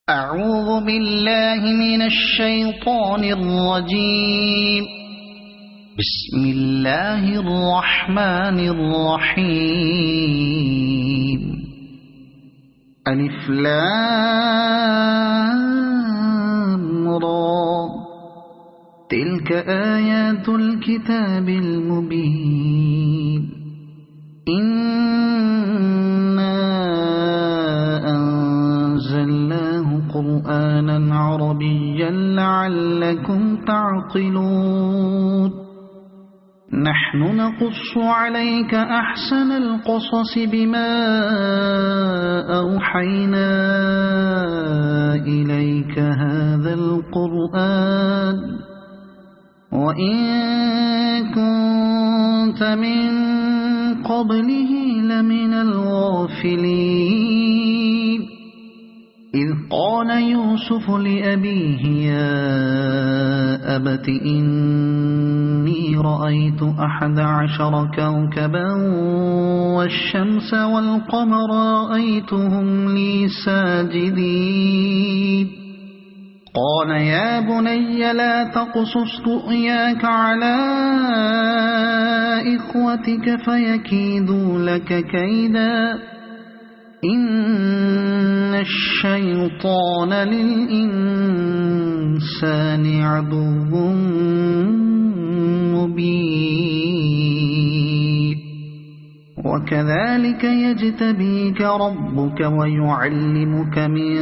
أعوذ بالله من الشيطان الرجيم. بسم الله الرحمن الرحيم. ألف لام را. تلك آيات الكتاب المبين. إنا أنزلناه قرآنا عربيا لعلكم تعقلون. نحن نقص عليك أحسن القصص بما أوحينا إليك هذا القرآن وإن كنت من قبله لمن الغافلين. إذ قال يوسف لأبيه يا أبت إني رأيت 11 كوكبا والشمس والقمر رأيتهم لي ساجدين. قال يا بني لا تقصص رؤياك على إخوتك فيكيدوا لك كيدا إن الشيطان للإنسان عدو مبين. وكذلك يجتبيك ربك ويعلمك من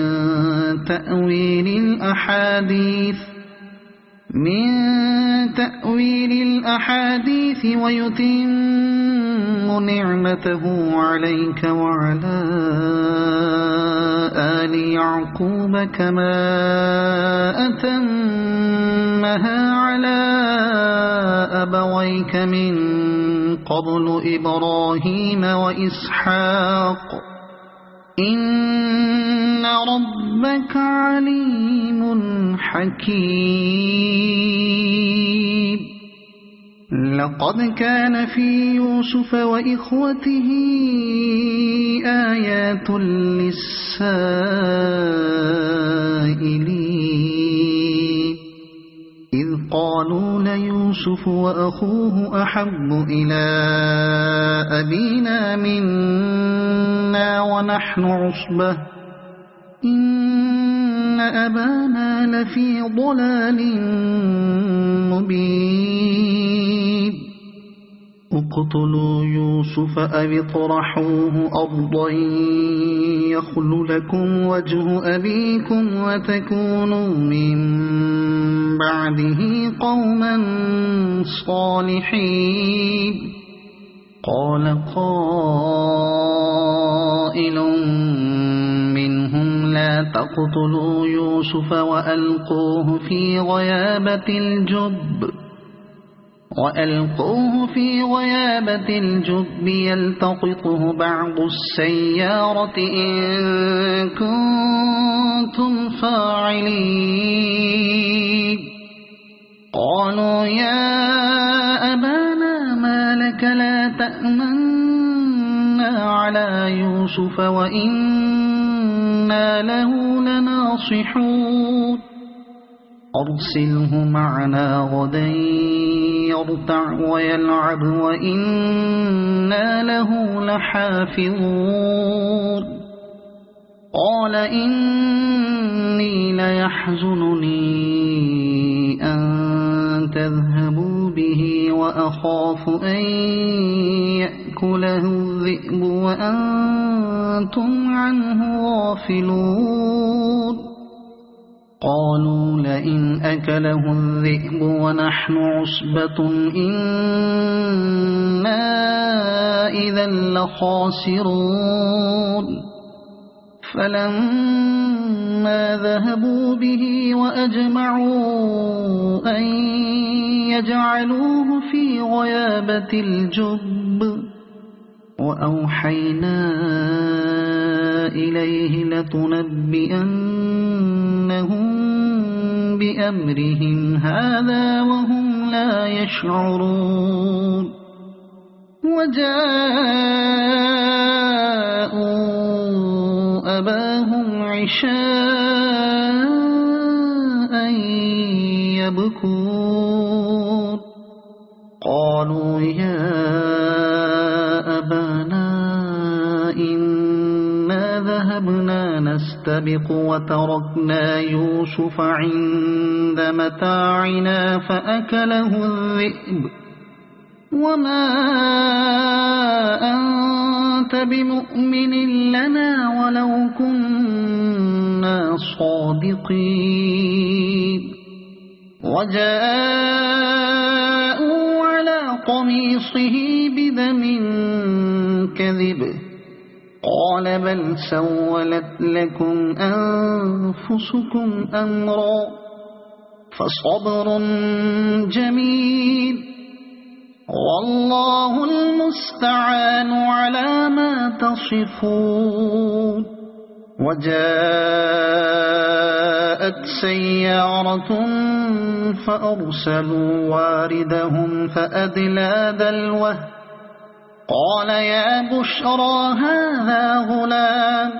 تأويل الأحاديث ويتم نعمته عليك وعلى آل يعقوب كما أتمها على أبويك من قبل إبراهيم وإسحاق إن ربك عليم حكيم. لقد كان في يوسف وإخوته آيات للسائلين. إذ قالوا ليوسف وأخوه أحب إلى أبينا منا ونحن عصبة إن أبانا لفي ضلال مبين. اقتلوا يوسف أو اطرحوه أرضا يخل لكم وجه أبيكم وتكونوا من بعده قوما صالحين. قال قائل منهم لا تقتلوا يوسف وألقوه في غيابة الجب يلتقطه بعض السيارة إن كنتم فاعلين. قالوا يا أبانا ما لك لا تأمنا على يوسف وإنا له لناصحون. أرسله معنا غدا يرتع ويلعب وإنا له لحافظون. قال إني ليحزنني أن تذهبوا به وأخاف أن يأكله الذئب وأنتم عنه غافلون. قالوا لئن أكله الذئب ونحن عصبة إنا إذا لخاسرون. فلما ذهبوا به وأجمعوا أن يجعلوه في غيابة الجب وأوحينا إليه لتنبئنهم بأمرهم هذا وهم لا يشعرون. وجاءوا أباهم عشاء يبكون قالوا يا أبانا إنا ذهبنا نستبق وتركنا يوسف عند متاعنا فأكله الذئب وما أنت بمؤمن لنا ولو كنا صادقين وجاءوا على قميصه بدم كذب قال بل سولت لكم أنفسكم أمرا فصبر جميل والله المستعان على ما تصفون وجاءت سيارة فأرسلوا واردهم فأدلى دلوه قال يا بشرى هذا غلام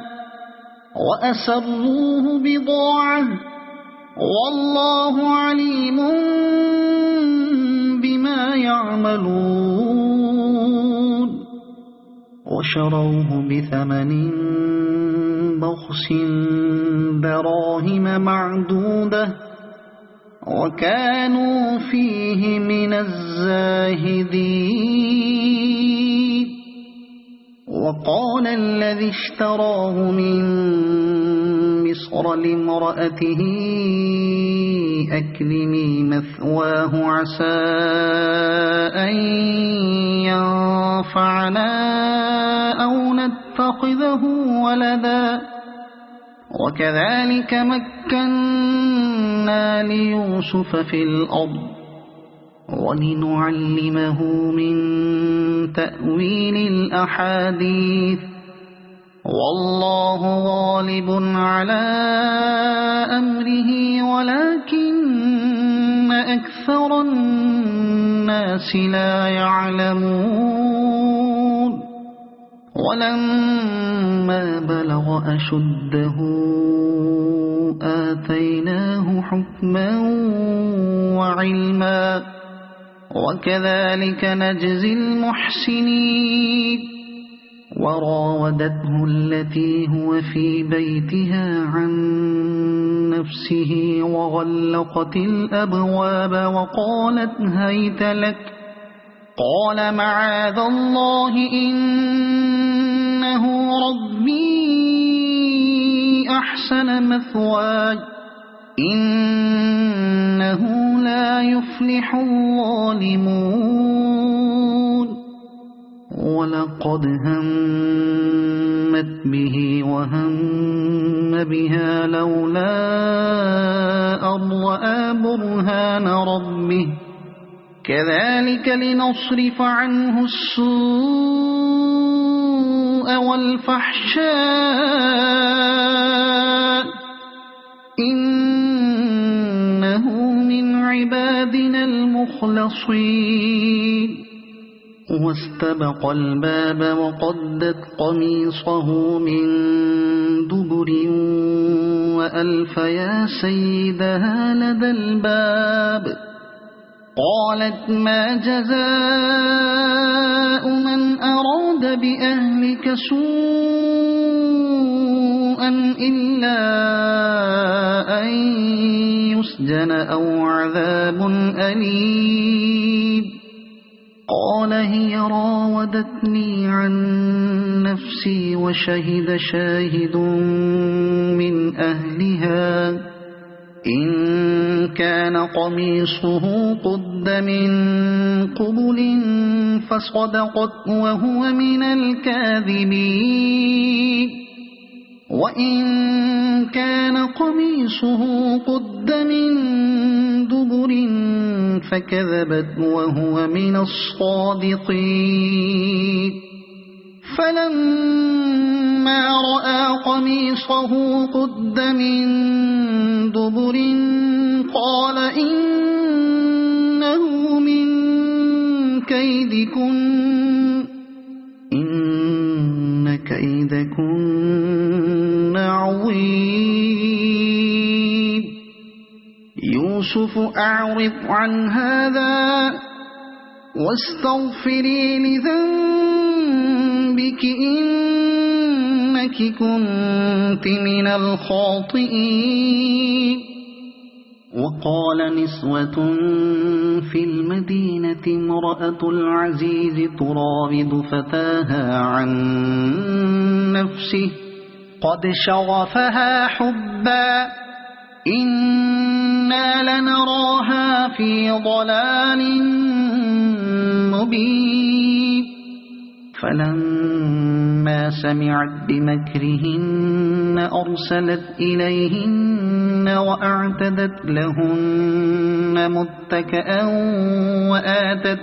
وأسروه بضاعة والله عليم بما يعملون وشروه بثمن بخس دراهم معدودة وكانوا فيه من الزاهدين وقال الذي اشتراه من مصر لامرأته أكرمي مثواه عسى أن ينفعنا أو نتخذه ولدا وكذلك مكنا ليوسف في الأرض ولنعلمه من تأويل الأحاديث والله غالب على أمره ولكن أكثر الناس لا يعلمون ولما بلغ أشده آتيناه حكما وعلما وكذلك نجزي المحسنين وراودته التي هو في بيتها عن نفسه وغلقت الأبواب وقالت هيت لك قال معاذ الله إنه ربي أحسن مثواي إنه لا يفلح الظالمون ولقد همت به وهم بها لولا أن رأى برهان ربه كذلك لنصرف عنه السوء والفحشاء إنه من عبادنا المخلصين واستبق الباب وقدت قميصه من دبر وألف يا سيدها لدى الباب قالت ما جزاء من أراد بأهلك سوءا إلا أن يسجن أو عذاب أليم قال هي راودتني عن نفسي وشهد شاهد من أهلها إن كان قميصه قد من قبل فصدقت وهو من الكاذبين وإن كان قميصه قد من دبر فكذبت وهو من الصادقين فلما رأى قميصه قد من دبر قال إنه من كيدكن إن كيدكن عظيم يوسف أعرض عن هذا واستغفري لذنبك إنك كنت من الخاطئين. وقال نسوة في المدينة امرأة العزيز تراود فتاها عن نفسه قد شغفها حبا إنا لنراها في ضلال مبين. فلما سمعت بمكرهن أرسلت إليهن وأعتدت لهن متكئا وآتت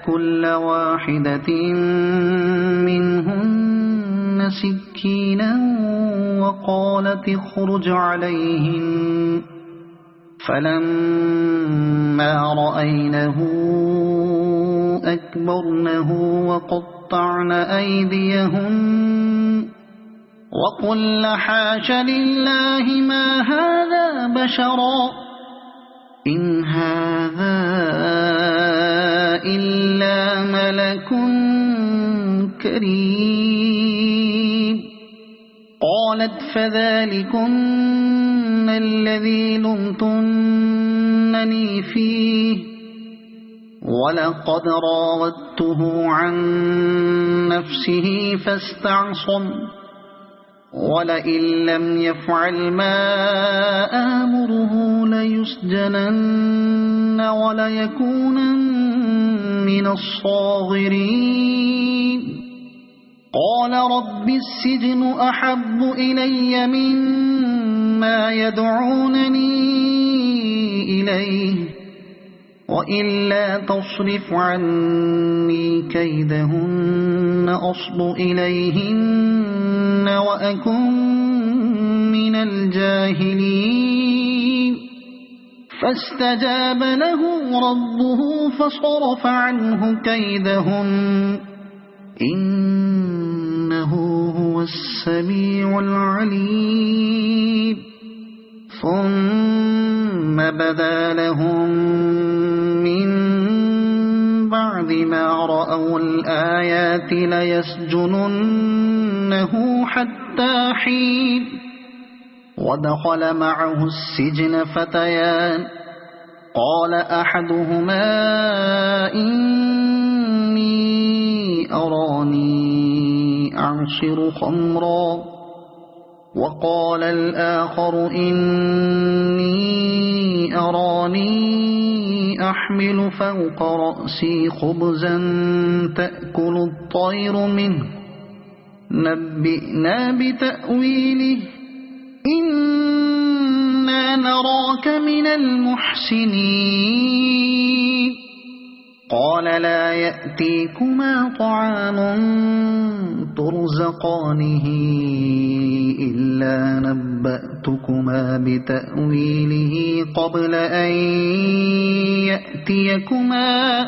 كل واحدة منهن سكينا وقالت اخرج عليهن. فلما رأينه أكبرنه وقطعن أيديهن وقلن حاش لله ما هذا بشرا إن هذا إلا ملك كريم. قالت فذلكن الذي لمتنني فيه ولقد راودته عن نفسه فاستعصم ولئن لم يفعل ما آمره ليسجنن وليكونن من الصاغرين. قال رب السجن أحب إلي مما يدعونني إليه وإلا تصرف عني كيدهن أصب إليهن وأكن من الجاهلين. فاستجاب له ربه فصرف عنه كيدهن إنه هو السميع العليم. ثم بدا لهم من بعد ما رأوا الآيات ليسجننه حتى حين. ودخل معه السجن فتيان قال أحدهما إني أراني أعصر خمرا وقال الآخر إني أراني أحمل فوق رأسي خبزا تأكل الطير منه نبئنا بتأويله إنا نراك من المحسنين. قال لا يأتيكما طعام ترزقانه إلا نبأتكما بتأويله قبل أن يأتيكما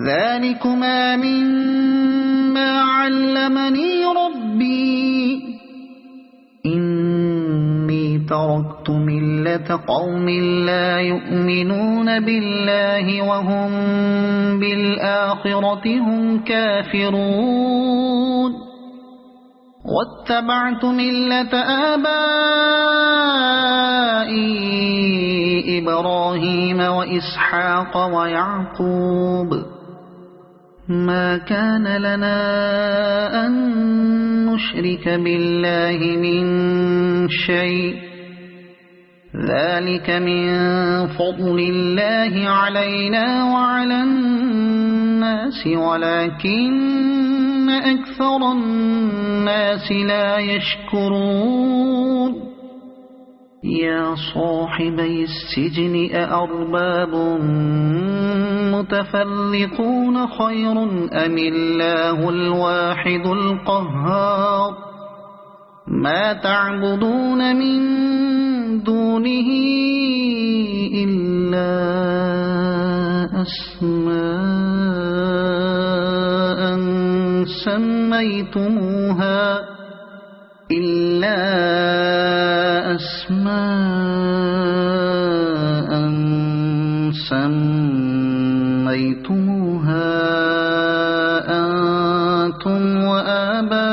ذلكما مما علمني ربي إني تركت ملة قوم لا يؤمنون بالله وهم بالآخرة هم كافرون واتبعت ملة آبائي إبراهيم وإسحاق ويعقوب ما كان لنا أن نشرك بالله من شيء ذلك من فضل الله علينا وعلى الناس ولكن أكثر الناس لا يشكرون. يا صاحبي السجن أأرباب متفرقون خير أم الله الواحد القهار ما تعبدون من دونه إلا أسماء سميتموها أنتم وآباؤكم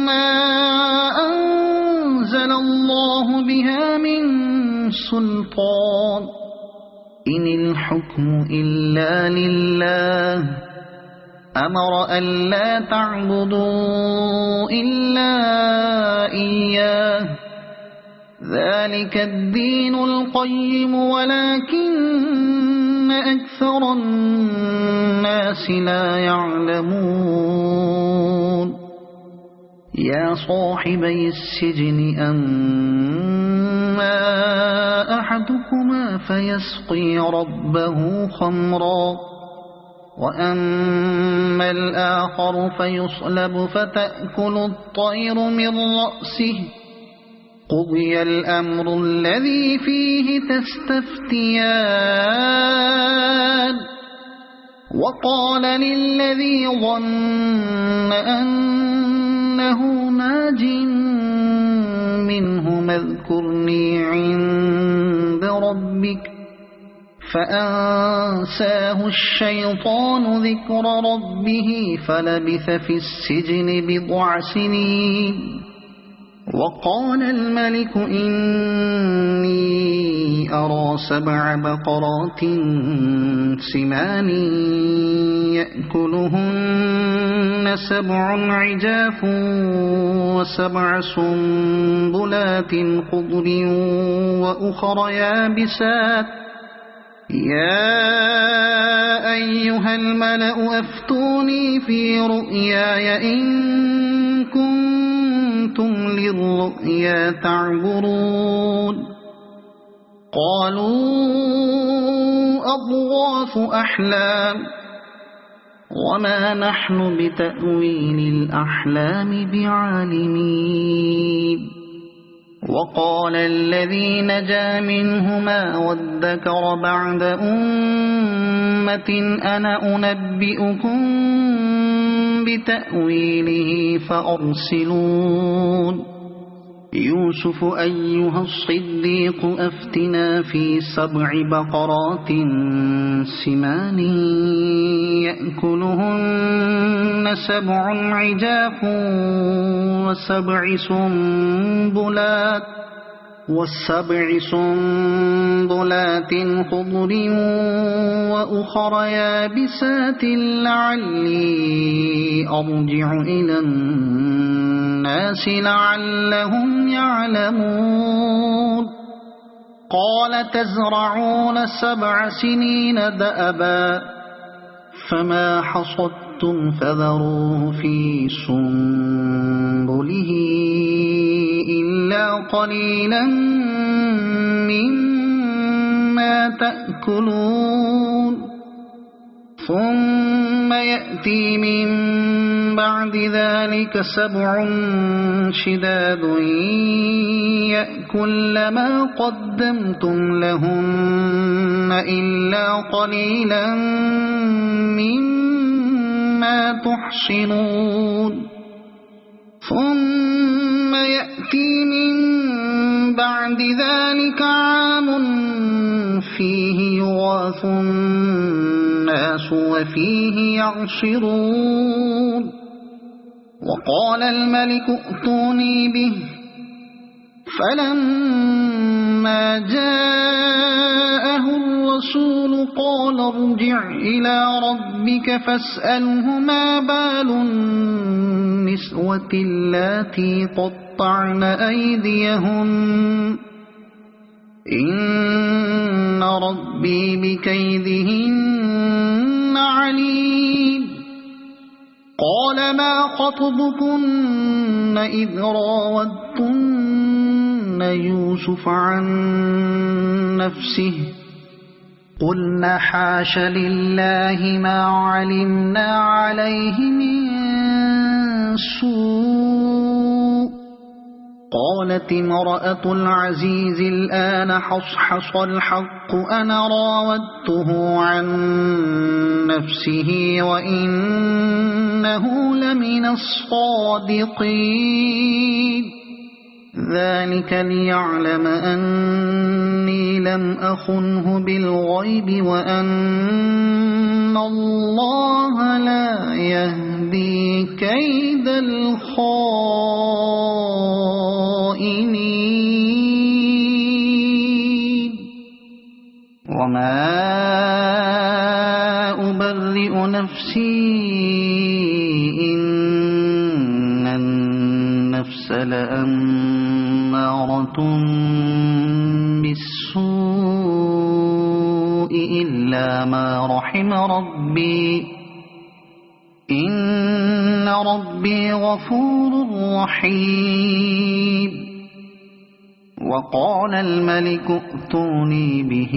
ما أنزل الله بها من سلطان إن الحكم إلا لله أمر ألا تعبدوا إلا إياه ذلك الدين القيم ولكن أكثر الناس لا يعلمون يا صاحبي السجن أما أحدكما فيسقي ربه خمرا وأما الآخر فيصلب فتأكل الطير من رأسه قضي الأمر الذي فيه تستفتيان وقال للذي ظن أنه ناج منه اذكرني عند ربك فأنساه الشيطان ذكر ربه فلبث في السجن بضع سنين وقال الملك إني أرى 7 بقرات سمان يأكلهن 7 عجاف و7 سنبلات خضر وأخر يابسات يا أيها الملأ أفتوني في رؤياي إن كنتم للرؤيا تعبرون قالوا أضغاث أحلام وما نحن بتأويل الأحلام بعالمين وقال الذي نجا منهما وادكر بعد أمة أنا أنبئكم بتأويله فأرسلون يوسف أيها الصديق أفتنا في 7 بقرات سمان يأكلهن 7 عجاف و7 سنبلات خضر وأخر يابسات لعلي أرجع إلى الناس لعلهم يعلمون قال تزرعون 7 سنين دأبا فما حصدتم فذروه في سنبله إلا قليلا مما تأكلون ثم يأتي من بعد ذلك 7 شداد يأكل ما قدمتم لهن إلا قليلا مما تحصنون ثم يأتي من بعد ذلك عام فيه يغاث الناس وفيه يعصرون وقال الملك ائتوني به فلما جاءه الرسول قال ارجع إلى ربك فاسأله ما بال النسوة اللاتي قطعن أيديهن إن ربي بكيدهن عليم قال ما خطبكن إذ راودتن يوسف عن نفسه قلنا حاش لله ما علمنا عليه من سوء قالت امرأة العزيز الآن حصحص الحق أنا راودته عن نفسه وإنه لمن الصادقين ذلك ليعلم أني لم أخنه بالغيب وأن الله لا يهدي كيد الخائنين وما أبرئ نفسي إن النفس لأمارة بالسوء إلا ما رحم ربي إن ربي غفور رحيم وقال الملك ائتوني به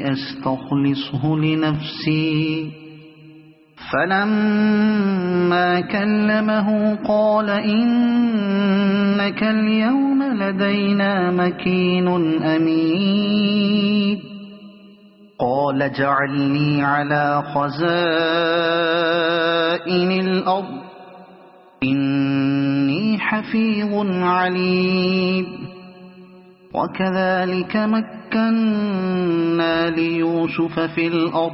أستخلصه لنفسي فلما كلمه قال إنك اليوم لدينا مكين أمين قال اجعلني على خزائن الأرض إني حفيظ عليم وكذلك مكنا ليوسف في الأرض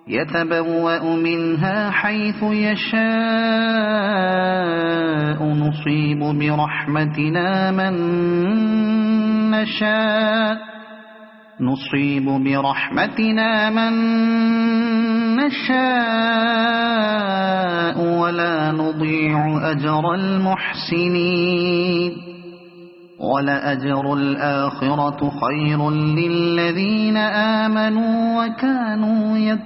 يتبوأ منها حيث يشاء نصيب برحمتنا من نشاء ولا نضيع أجر المحسنين ولأجر الآخرة خير للذين آمنوا وكانوا يتقون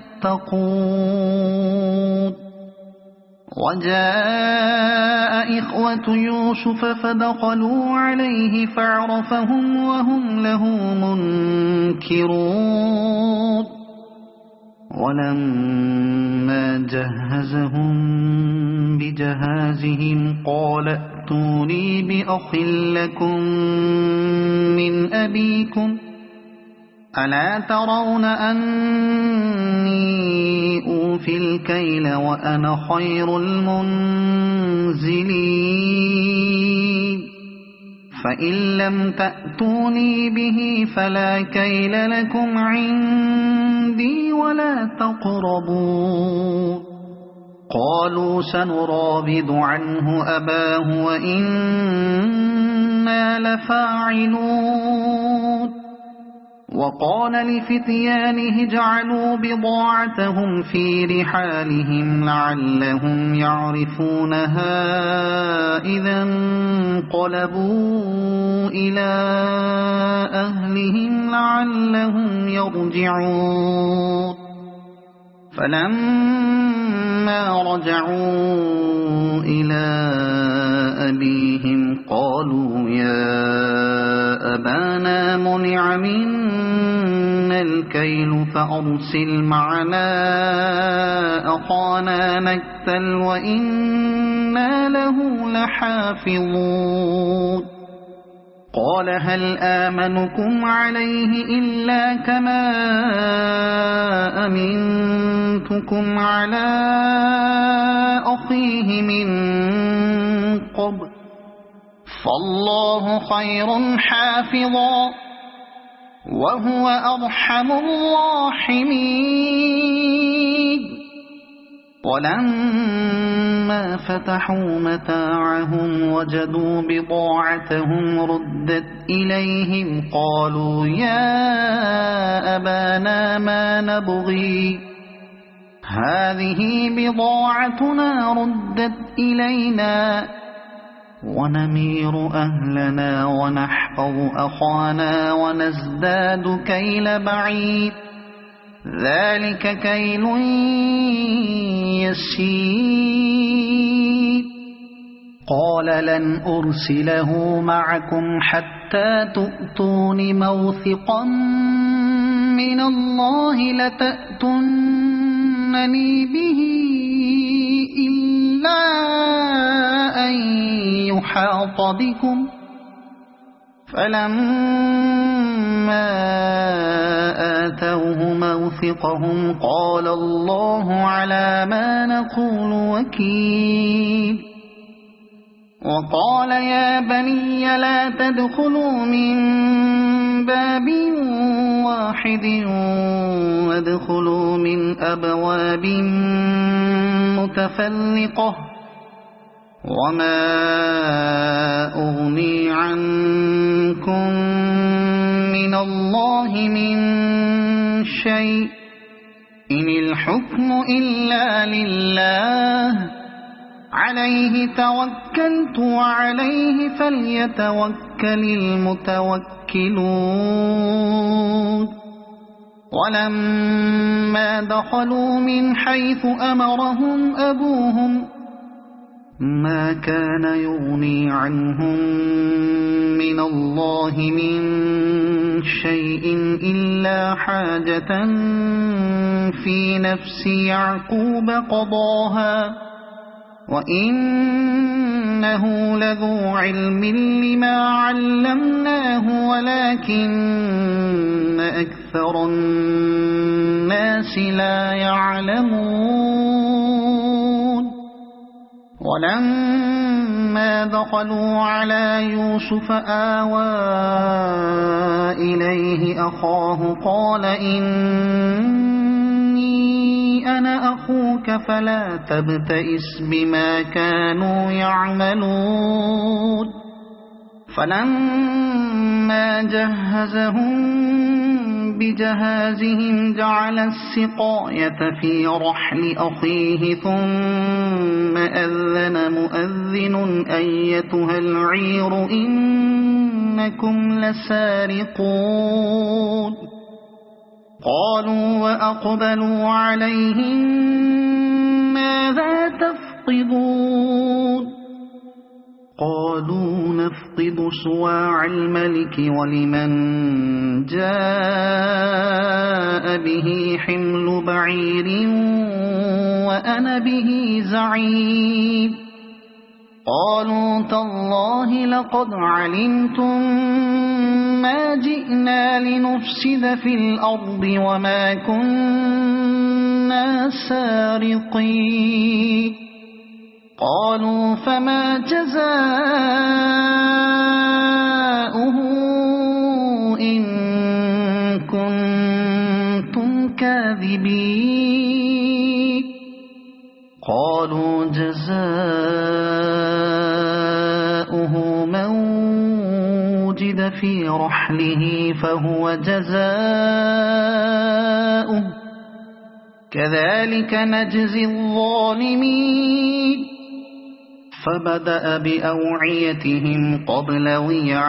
وجاء إخوة يوسف فدخلوا عليه فعرفهم وهم له منكرون ولما جهزهم بجهازهم قال ائتوني بأخ لكم من أبيكم ألا ترون أني أوفي الكيل وأنا خير المنزلين فإن لم تأتوني به فلا كيل لكم عندي ولا تقربون قالوا سنراود عنه أباه وإنا لفاعلون وقال لفتيانه اجعلوا بضاعتهم في رحالهم لعلهم يعرفونها إذا انقلبوا إلى أهلهم لعلهم يرجعون فلما رجعوا إلى أبيهم قالوا يا أبانا منع منا الكيل فأرسل معنا أخانا نكتل وإنا له لحافظون قال هل آمنكم عليه إلا كما أمنتكم على أخيه من قبل فالله خير حافظا وهو أرحم الراحمين ولما فتحوا متاعهم وجدوا بضاعتهم ردت إليهم قالوا يا أبانا ما نبغي هذه بضاعتنا ردت إلينا ونمير أهلنا ونحفظ أخانا ونزداد كيل بعيد ذلك كيل يسير قال لن أرسله معكم حتى تؤتون موثقا من الله لتأتونني به إلا أن يحاط بكم فلما آتوه موثقهم قال الله على ما نقول وكيل وقال يا بني لا تدخلوا من باب واحد وادخلوا من أبواب متفرقة وما أغني عنكم من الله من شيء إن الحكم إلا لله عليه توكلت وعليه فليتوكل المتوكلون ولما دخلوا من حيث أمرهم أبوهم ما كان يغني عنهم من الله من شيء إلا حاجة في نفس يعقوب قضاها وإنه لذو علم لما علمناه ولكن أكثر الناس لا يعلمون ولما دخلوا على يوسف آوى إليه أخاه قال إني أنا أخوك فلا تبتئس بما كانوا يعملون فلما جهزهم بجهازهم جعل السقاية في رحل أخيه ثم أذن مؤذن أيتها العير إنكم لسارقون قالوا وأقبلوا عليهم ماذا تفقدون قالوا نفقد صواع الملك ولمن جاء به حمل بعير وأنا به زعيم قالوا تالله لقد علمتم ما جئنا لنفسد في الأرض وما كنا سارقين قالوا فما جزاؤه إن كنتم كاذبين قالوا جزاؤه من وجد في رحله فهو جزاؤه كذلك نجزي الظالمين فبدأ بأوعيتهم قبل وعاء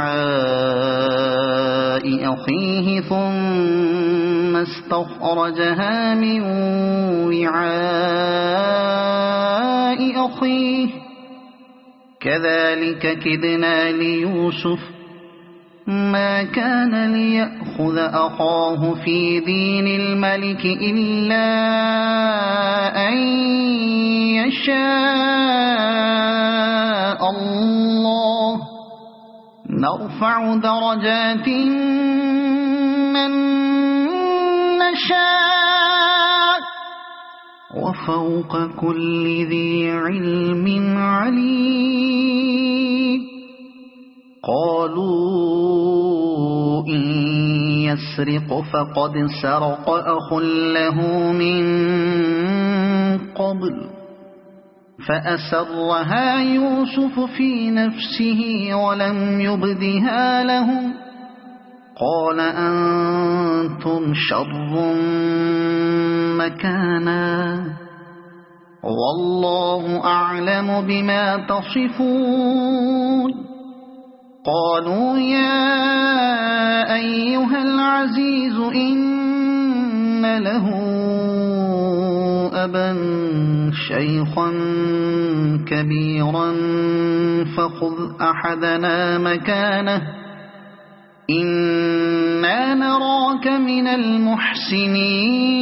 أخيه ثم استخرجها من وعاء أخيه كذلك كدنا ليوسف ما كان ليأخذ أخاه في دين الملك إلا أن يشاء الله نرفع درجات من نشاء وفوق كل ذي علم عليم قالوا إن يسرق فقد سرق أخ له من قبل فأسرها يوسف في نفسه ولم يبدها لهم قال أنتم شر مكانا والله أعلم بما تصفون قالوا يا أيها العزيز إن له أبا شيخا كبيرا فخذ أحدنا مكانه إنا نراك من المحسنين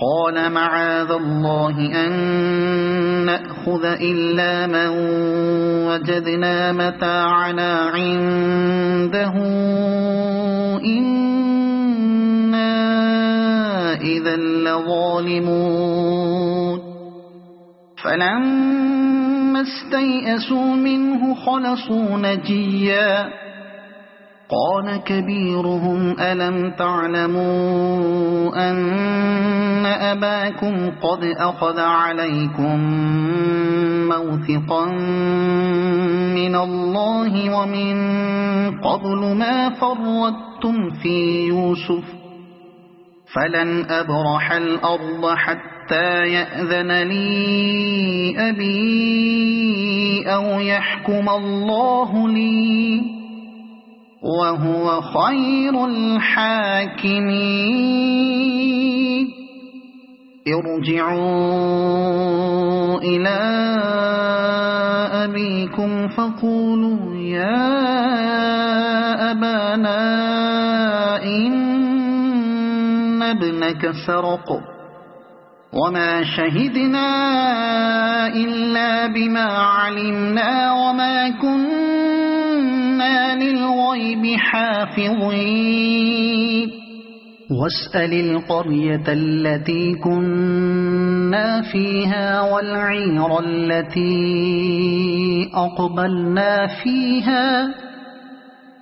قال معاذ الله أن نأخذ إلا من وجدنا متاعنا عنده إنا إذا لظالمون فلما استيئسوا منه خلصوا نجيا قال كبيرهم ألم تعلموا أن أباكم قد أخذ عليكم موثقا من الله ومن قبل ما فرطتم في يوسف فلن أبرح الأرض حتى يأذن لي أبي أو يحكم الله لي وهو خير الحاكمين ارجعوا إلى أبيكم فقولوا يا أبانا إن ابنك سرق وما شهدنا إلا بما علمنا وما كنا للغيب حافظين واسأل القرية التي كنا فيها والعير التي أقبلنا فيها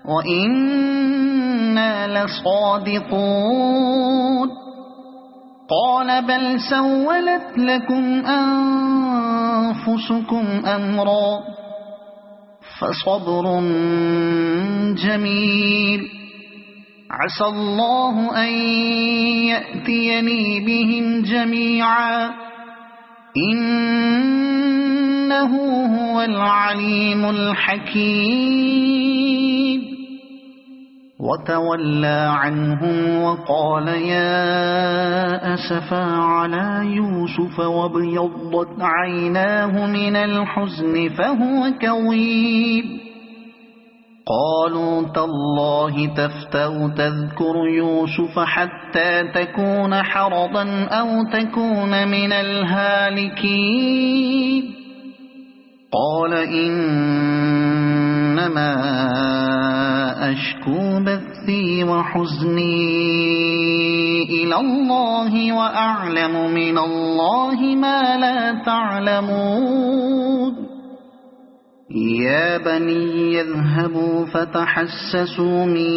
وإنا لصادقون قال بل سولت لكم أنفسكم أمرا فصبر جميل عسى الله أن يأتيني بهم جميعا إنه هو العليم الحكيم وتولى عنهم وقال يا أسفا على يوسف وابيضت عيناه من الحزن فهو كظيم قالوا تالله تفتأ تذكر يوسف حتى تكون حرضا أو تكون من الهالكين قال إنما أشكو بثي وحزني إلى الله وأعلم من الله ما لا تعلمون يا بني اذهبوا فتحسسوا من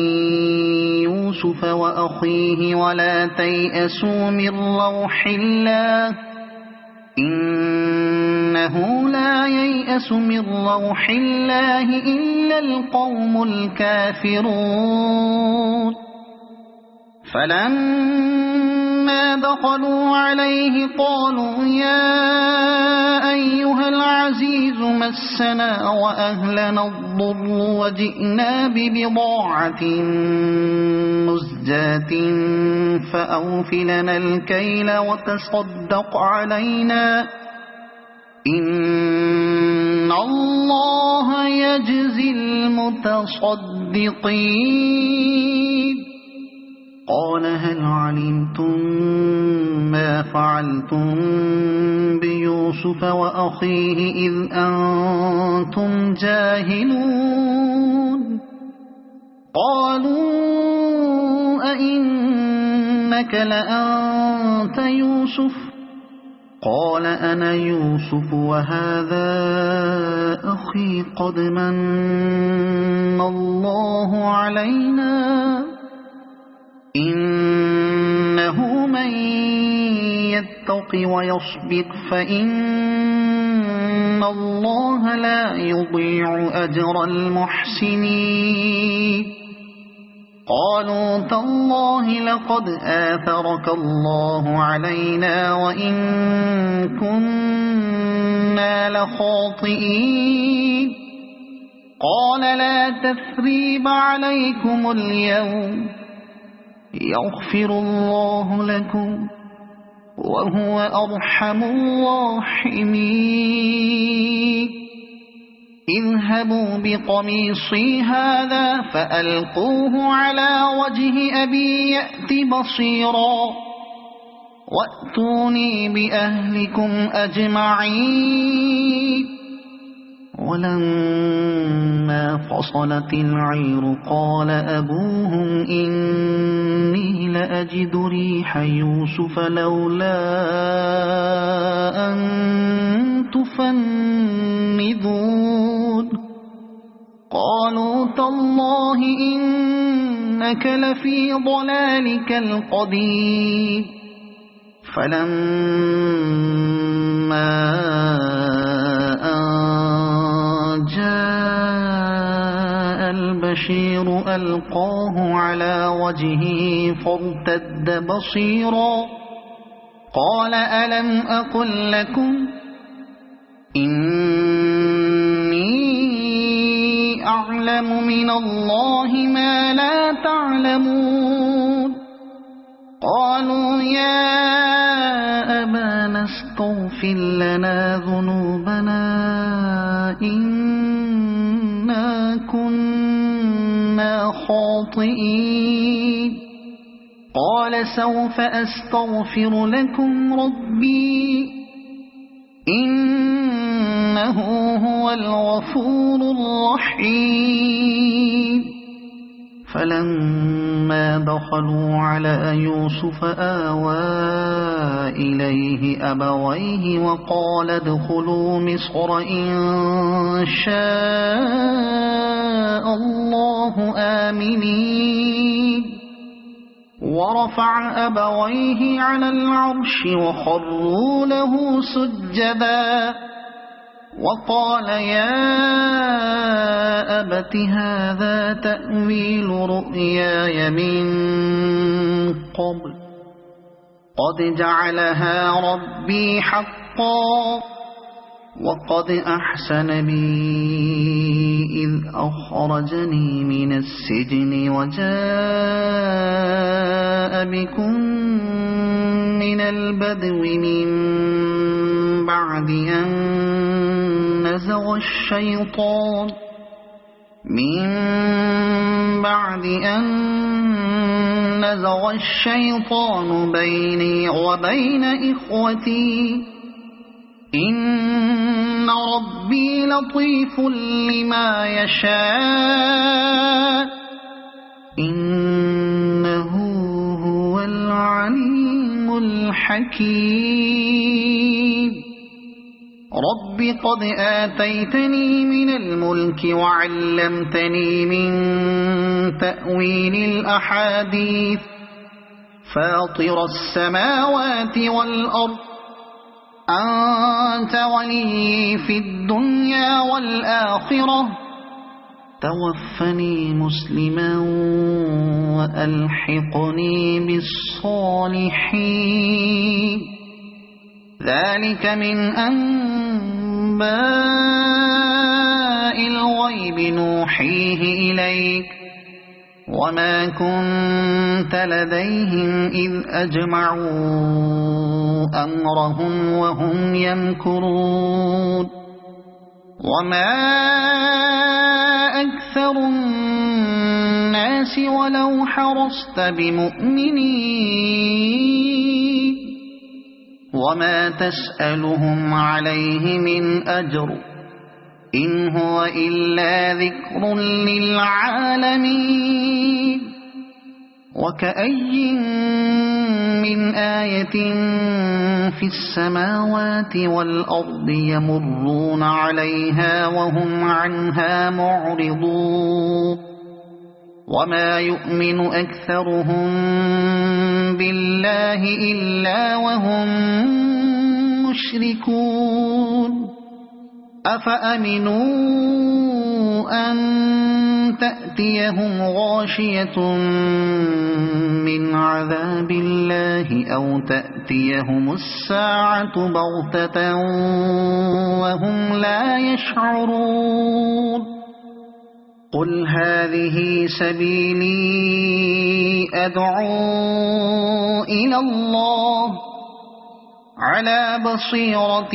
يوسف وأخيه ولا تيأسوا من روح الله إنه لا ييأس من روح الله إلا القوم الكافرون فلما دخلوا عليه قالوا يا أيها العزيز مسنا وأهلنا الضر وجئنا ببضاعة مزجاة فأوف لنا الكيل وتصدق علينا إن الله يجزي المتصدقين قال هل علمتم ما فعلتم بيوسف وأخيه إذ أنتم جاهلون قالوا أئنك لأنت يوسف قال أنا يوسف وهذا أخي قد من الله علينا إنه من يتق ويصبر فإن الله لا يضيع أجر المحسنين قالوا تالله لقد آثرك الله علينا وإن كنا لخاطئين قال لا تثريب عليكم اليوم يغفر الله لكم وهو أرحم الراحمين اذهبوا بقميصي هذا فألقوه على وجه أبي يأت بصيرا وَأْتُونِي بِأَهْلِكُمْ أَجْمَعِينَ وَلَمَّا فَصَلَتِ الْعِيرُ قَالَ أَبُوهُمْ إِنِّي لَأَجِدُ رِيحَ يُوسُفَ لَوْلَا أَن تُفَنِّدُونِ قَالُوا تَاللَّهِ إِنَّكَ لَفِي ضَلَالِكَ الْقَدِيمِ فَلَمَّا جاء البشير ألقاه على وجهه فارتد بصيرا قال ألم أقل لكم إني أعلم من الله ما لا تعلمون قالوا يا أبانا استغفر لنا ذنوبنا إنا كنا خاطئين قال سوف أستغفر لكم ربي إنه هو الغفور الرحيم فلما دخلوا على يوسف آوى إليه أبويه وقال ادخلوا مصر إن شاء الله آمنين ورفع أبويه على العرش وخروا له سجدا وقال يا أبت هذا تأويل رؤياي من قبل قد جعلها ربي حقا وقد أحسن بي إذ أخرجني من السجن وجاء بكم من البدو من بعد أن نزغ الشيطان بيني وبين إخوتي إن ربي لطيف لما يشاء إنه هو العليم الحكيم رب قد آتيتني من الملك وعلمتني من تأويل الأحاديث فاطر السماوات والأرض أنت ولي في الدنيا والآخرة توفني مسلما وألحقني بالصالحين ذلك من أنباء الغيب نوحيه إليك وما كنت لديهم إذ أجمعوا أمرهم وهم يمكرون وما أكثر الناس ولو حرصت بمؤمنين وما تسألهم عليه من أجر إن هو إلا ذكر للعالمين وكأي من آية في السماوات والأرض يمرون عليها وهم عنها معرضون وما يؤمن أكثرهم بالله إلا وهم مشركون أفأمنوا أن تأتيهم غاشية من عذاب الله أو تأتيهم الساعة بغتة وهم لا يشعرون قل هذه سبيلي أدعو إلى الله على بصيرة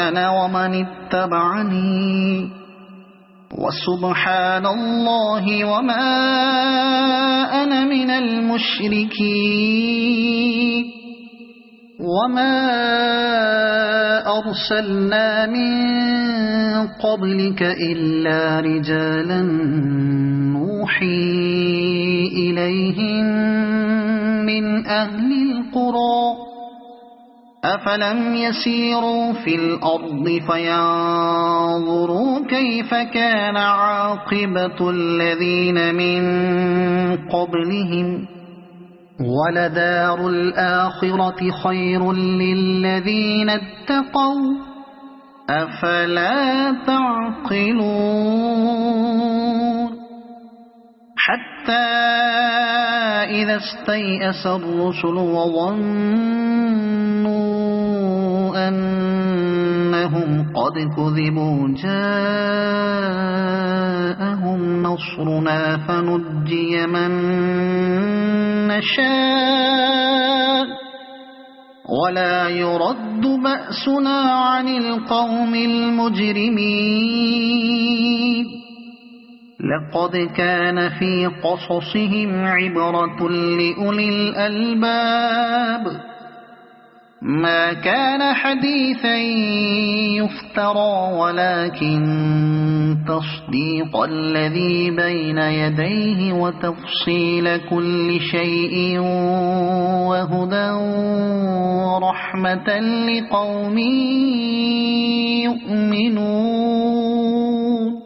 أنا ومن اتبعني وسبحان الله وما أنا من المشركين وما أرسلنا من قبلك إلا رجالا نوحي إليهم من أهل القرى أفلم يسيروا في الأرض فينظروا كيف كان عاقبة الذين من قبلهم ولدار الآخرة خير للذين اتقوا أفلا تعقلون حتى إذا استيأس الرسل وظنوا أنهم قد كذبوا جاءهم نصرنا فنجي من نشاء ولا يرد بأسنا عن القوم المجرمين لقد كان في قصصهم عبرة لأولي الألباب ما كان حديثا يفترى ولكن تصديق الذي بين يديه وتفصيل كل شيء وهدى ورحمة لقوم يؤمنون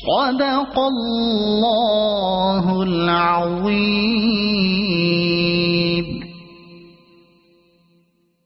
صدق الله العظيم.